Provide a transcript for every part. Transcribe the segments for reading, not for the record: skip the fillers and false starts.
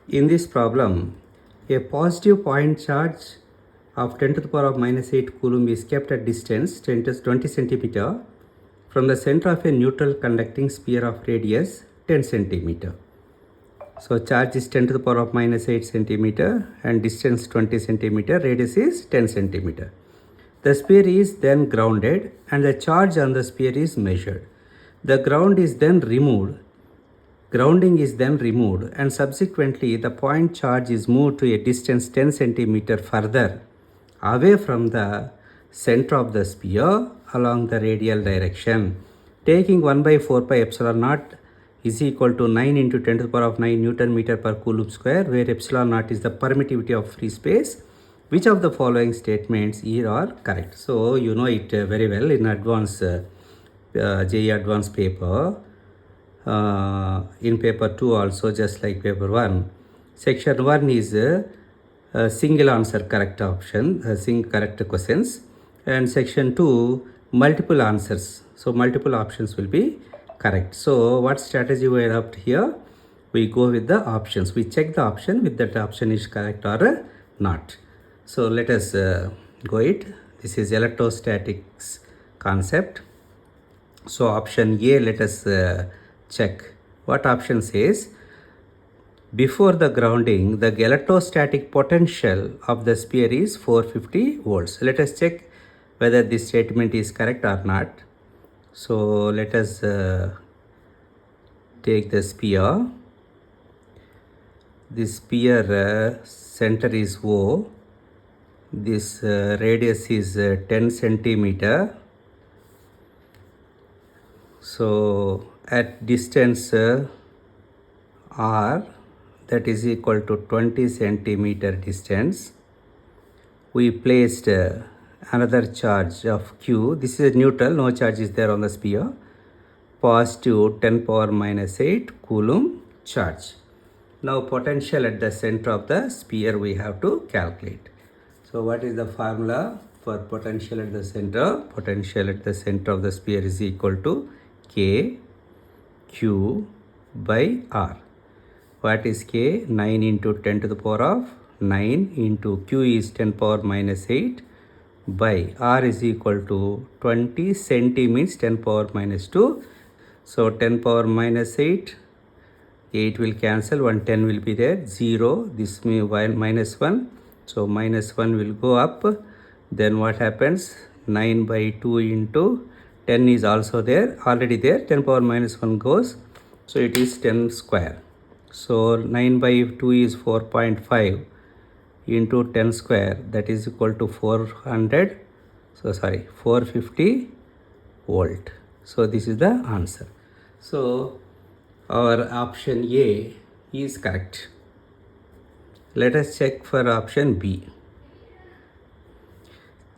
In this problem, a positive point charge of 10 to the power of minus 8 coulomb is kept at distance 10 to 20 centimeter from the center of a neutral conducting sphere of radius 10 centimeter. So charge is 10 to the power of minus 8 centimeter and distance 20 centimeter, radius is 10 centimeter. The sphere is then grounded and the charge on the sphere is measured. The grounding is then removed and subsequently the point charge is moved to a distance 10 centimeter further away from the center of the sphere along the radial direction, taking 1 by 4 pi epsilon naught is equal to 9 into 10 to the power of 9 Newton meter per coulomb square, where epsilon naught is the permittivity of free space. Which of the following statements here are correct? So you know it very well in advanced JEE advanced paper. In paper 2 also, just like paper 1. Section 1 is a single answer correct option, correct questions, and section 2 multiple answers. So multiple options will be correct. So what strategy we adopt here? We go with the options. We check the option with that option is correct or not. So let us go it. This is electrostatics concept. So option A, let us check. What option says? Before the grounding, the electrostatic potential of the sphere is 450 volts. Let us check whether this statement is correct or not. So let us take the sphere. This sphere center is O. This radius is 10 centimeter. So at distance R, that is equal to 20 centimeter distance, we placed another charge of Q. This is neutral, no charge is there on the sphere. Positive 10 power minus 8 coulomb charge. Now potential at the center of the sphere we have to calculate. So what is the formula for potential at the center? Potential at the center of the sphere is equal to K Q by R. What is K? 9 into 10 to the power of 9 into Q is 10 power minus 8 by R is equal to 20 centi means 10 power minus 2. So 10 power minus 8, 8 will cancel, 1 10 will be there, 0, this means minus 1. So minus 1 will go up. Then what happens? 9 by 2 into 10 is also there, already there, 10 power minus 1 goes. So it is 10 square. So 9 by 2 is 4.5 into 10 square, that is equal to 450 volt. So this is the answer. So our option A is correct. Let us check for option B.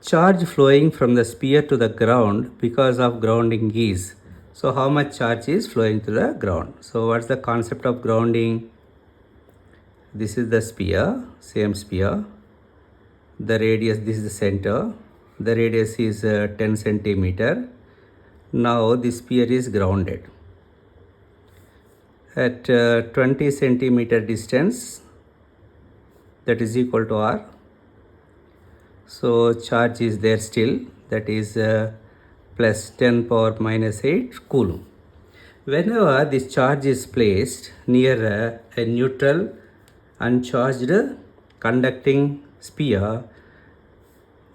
Charge flowing from the sphere to the ground because of grounding is. So how much charge is flowing to the ground? So what's the concept of grounding? This is the sphere, same sphere. The radius, this is the center. The radius is 10 centimeter. Now this sphere is grounded. At 20 centimeter distance, that is equal to R. So charge is there still, that is plus 10 power minus 8 coulomb. Whenever this charge is placed near a neutral uncharged conducting sphere,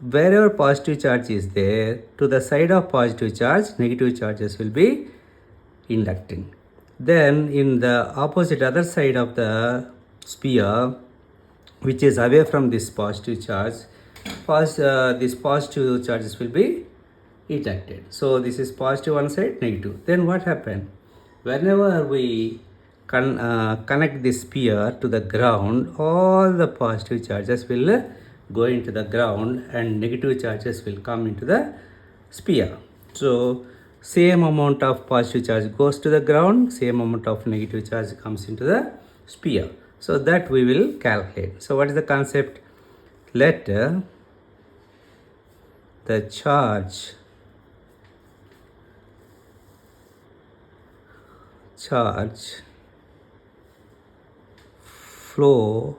wherever positive charge is there, to the side of positive charge, negative charges will be inducting. Then in the opposite other side of the sphere, which is away from this positive charge, these positive charges will be ejected. So this is positive one side, negative. Then what happened? Whenever we connect this sphere to the ground, all the positive charges will go into the ground and negative charges will come into the sphere. So same amount of positive charge goes to the ground, same amount of negative charge comes into the sphere. So that we will calculate. So what is the concept? Let the charge flow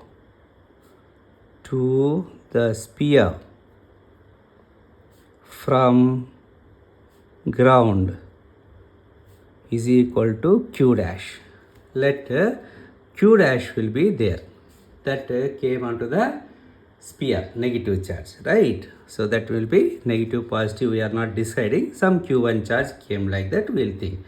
to the sphere from ground is equal to q dash. Let q dash will be there. That came onto the sphere, negative charge, right? So that will be negative, positive, we are not deciding. Some q1 charge came like that, we'll think.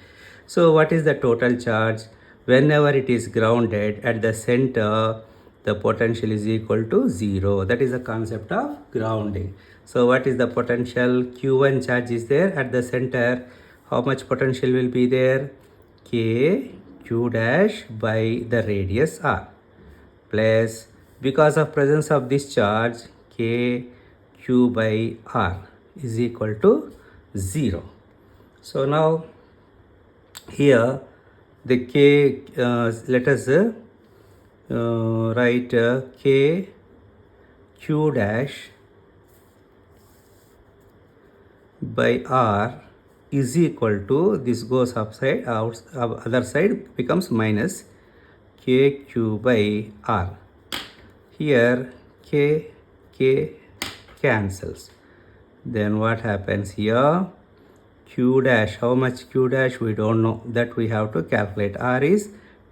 So what is the total charge? Whenever it is grounded at the center, the potential is equal to 0. That is the concept of grounding. So what is the potential? q1 charge is there at the center. How much potential will be there? K q dash by the radius r, plus because of presence of this charge, k q by r is equal to 0. So now here the k, let us write k q dash by r is equal to, this goes upside, other side becomes minus kq by r. Here k cancels. Then what happens here? Q dash, how much q dash we don't know, that we have to calculate. R is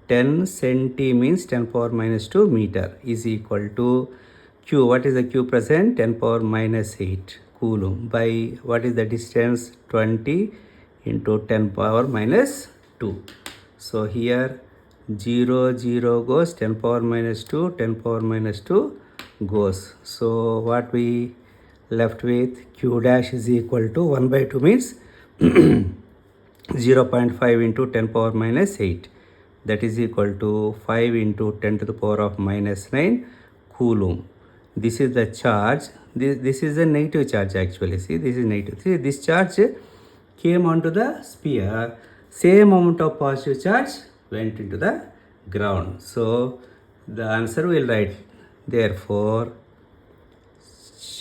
10 centi means 10 power minus 2 meter is equal to q. What is the q present? 10 power minus 8 coulomb by what is the distance? 20 into 10 power minus 2. So here 0 0 goes, 10 power minus 2, 10 power minus 2 goes. So what we left with? Q dash is equal to 1 by 2 means 0.5 into 10 power minus 8, that is equal to 5 into 10 to the power of minus 9 coulomb. This is the charge. This is a negative charge actually. See, this is negative. See, this charge came onto the sphere. Same amount of positive charge went into the ground. So the answer will write, therefore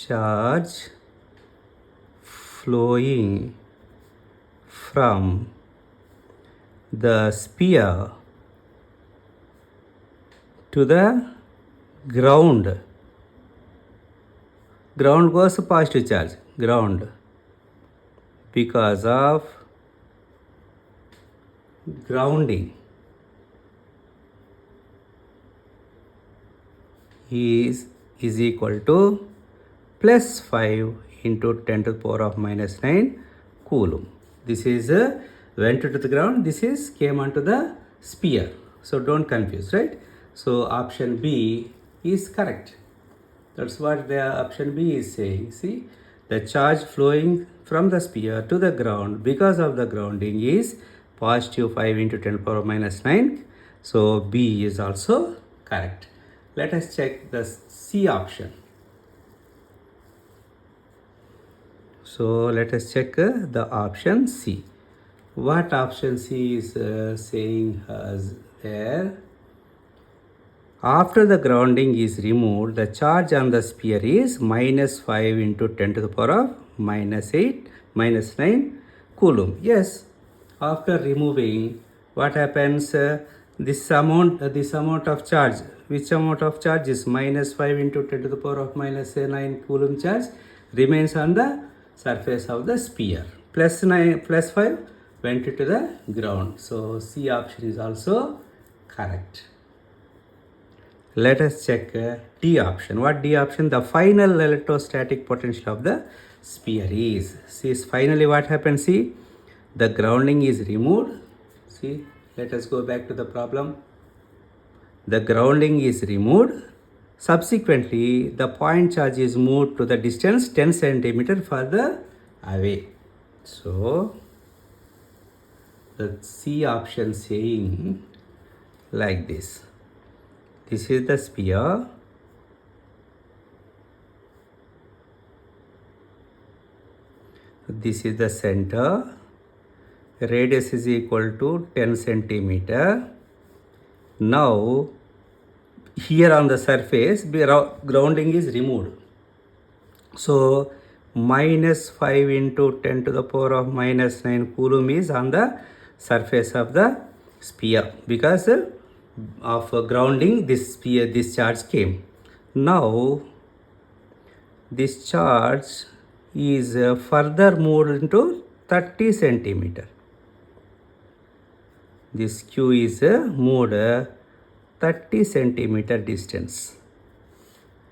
charge flowing from the sphere to the ground. Ground goes positive charge, ground, because of grounding is equal to plus 5 into 10 to the power of minus 9 coulomb. This is went to the ground, this is came onto the sphere. So don't confuse, right? So option B is correct. That's what the option B is saying. See, the charge flowing from the sphere to the ground because of the grounding is positive 5 into 10 power minus 9. So B is also correct. Let us check the C option. So let us check the option C. What option C is saying us there? After the grounding is removed, the charge on the sphere is minus 5 into 10 to the power of minus 9 coulomb. Yes, after removing, what happens? This amount of charge, which amount of charge is minus 5 into 10 to the power of minus 9 coulomb charge remains on the surface of the sphere. Plus 5 went into the ground. So C option is also correct. Let us check D option. What D option? The final electrostatic potential of the sphere is. See, finally what happens? See, the grounding is removed. See, let us go back to the problem. The grounding is removed. Subsequently, the point charge is moved to the distance 10 centimeter further away. So, the C option saying like this. This is the sphere. This is the center. Radius is equal to 10 centimeter. Now, here on the surface, grounding is removed. So, minus 5 into 10 to the power of minus 9 coulomb is on the surface of the sphere, because of grounding, this sphere, this charge came. Now this charge is further moved into 30 centimeter. This Q is moved 30 centimeter distance.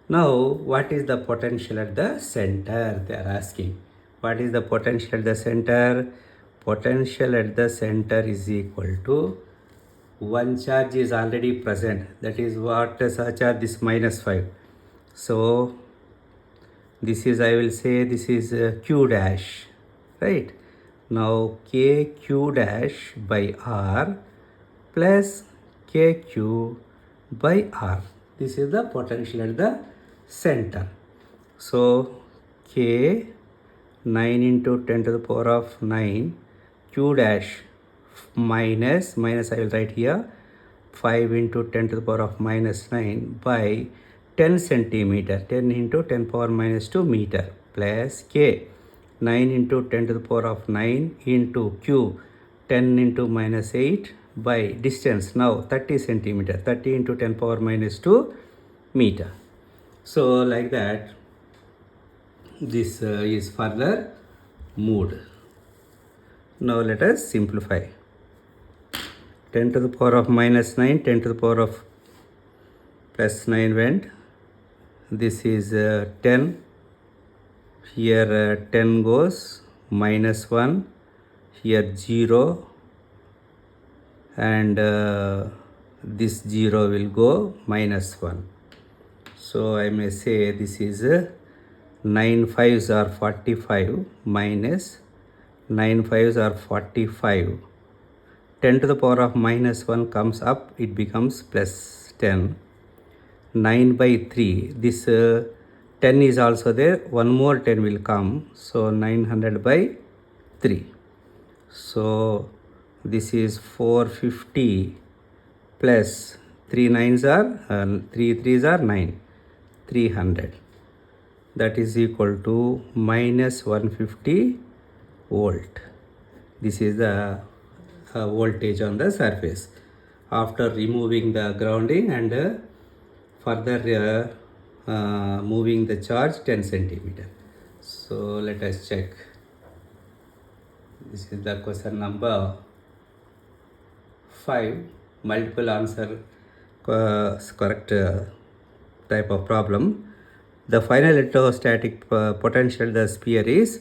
Now, what is the potential at the center? They are asking. What is the potential at the center? Potential at the center is equal to one charge is already present. That is what charge, this -5. So, this is, I will say, this is Q dash, right? Now, KQ dash by R plus KQ by R. This is the potential at the center. So, K 9 into 10 to the power of 9 Q dash minus I will write here 5 into 10 to the power of minus 9 by 10 centimeter, 10 into 10 power minus 2 meter plus K 9 into 10 to the power of 9 into Q 10 into minus 8 by distance now 30 centimeter, 30 into 10 power minus 2 meter. So like that this is further moved. Now let us simplify. 10 to the power of minus 9, 10 to the power of plus 9 went. This is 10. Here 10 goes, minus 1. Here 0. And this 0 will go, minus 1. So I may say this is 9 5s are 45 minus 9 5s are 45. 10 to the power of minus 1 comes up, it becomes plus 10. 9 by 3, this 10 is also there, one more 10 will come, so 900 by 3. So this is 450 plus 3 9s are 3 3s are 9, 300. That is equal to minus 150 volt. This is the voltage on the surface after removing the grounding and further moving the charge 10 centimeter. So let us check. This is the question number 5. Multiple answer correct type of problem. The final electrostatic potential the sphere is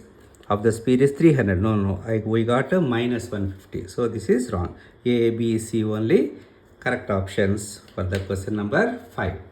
of the sphere is 300. We got a minus 150. So this is wrong. A, B, C only correct options for the question number 5.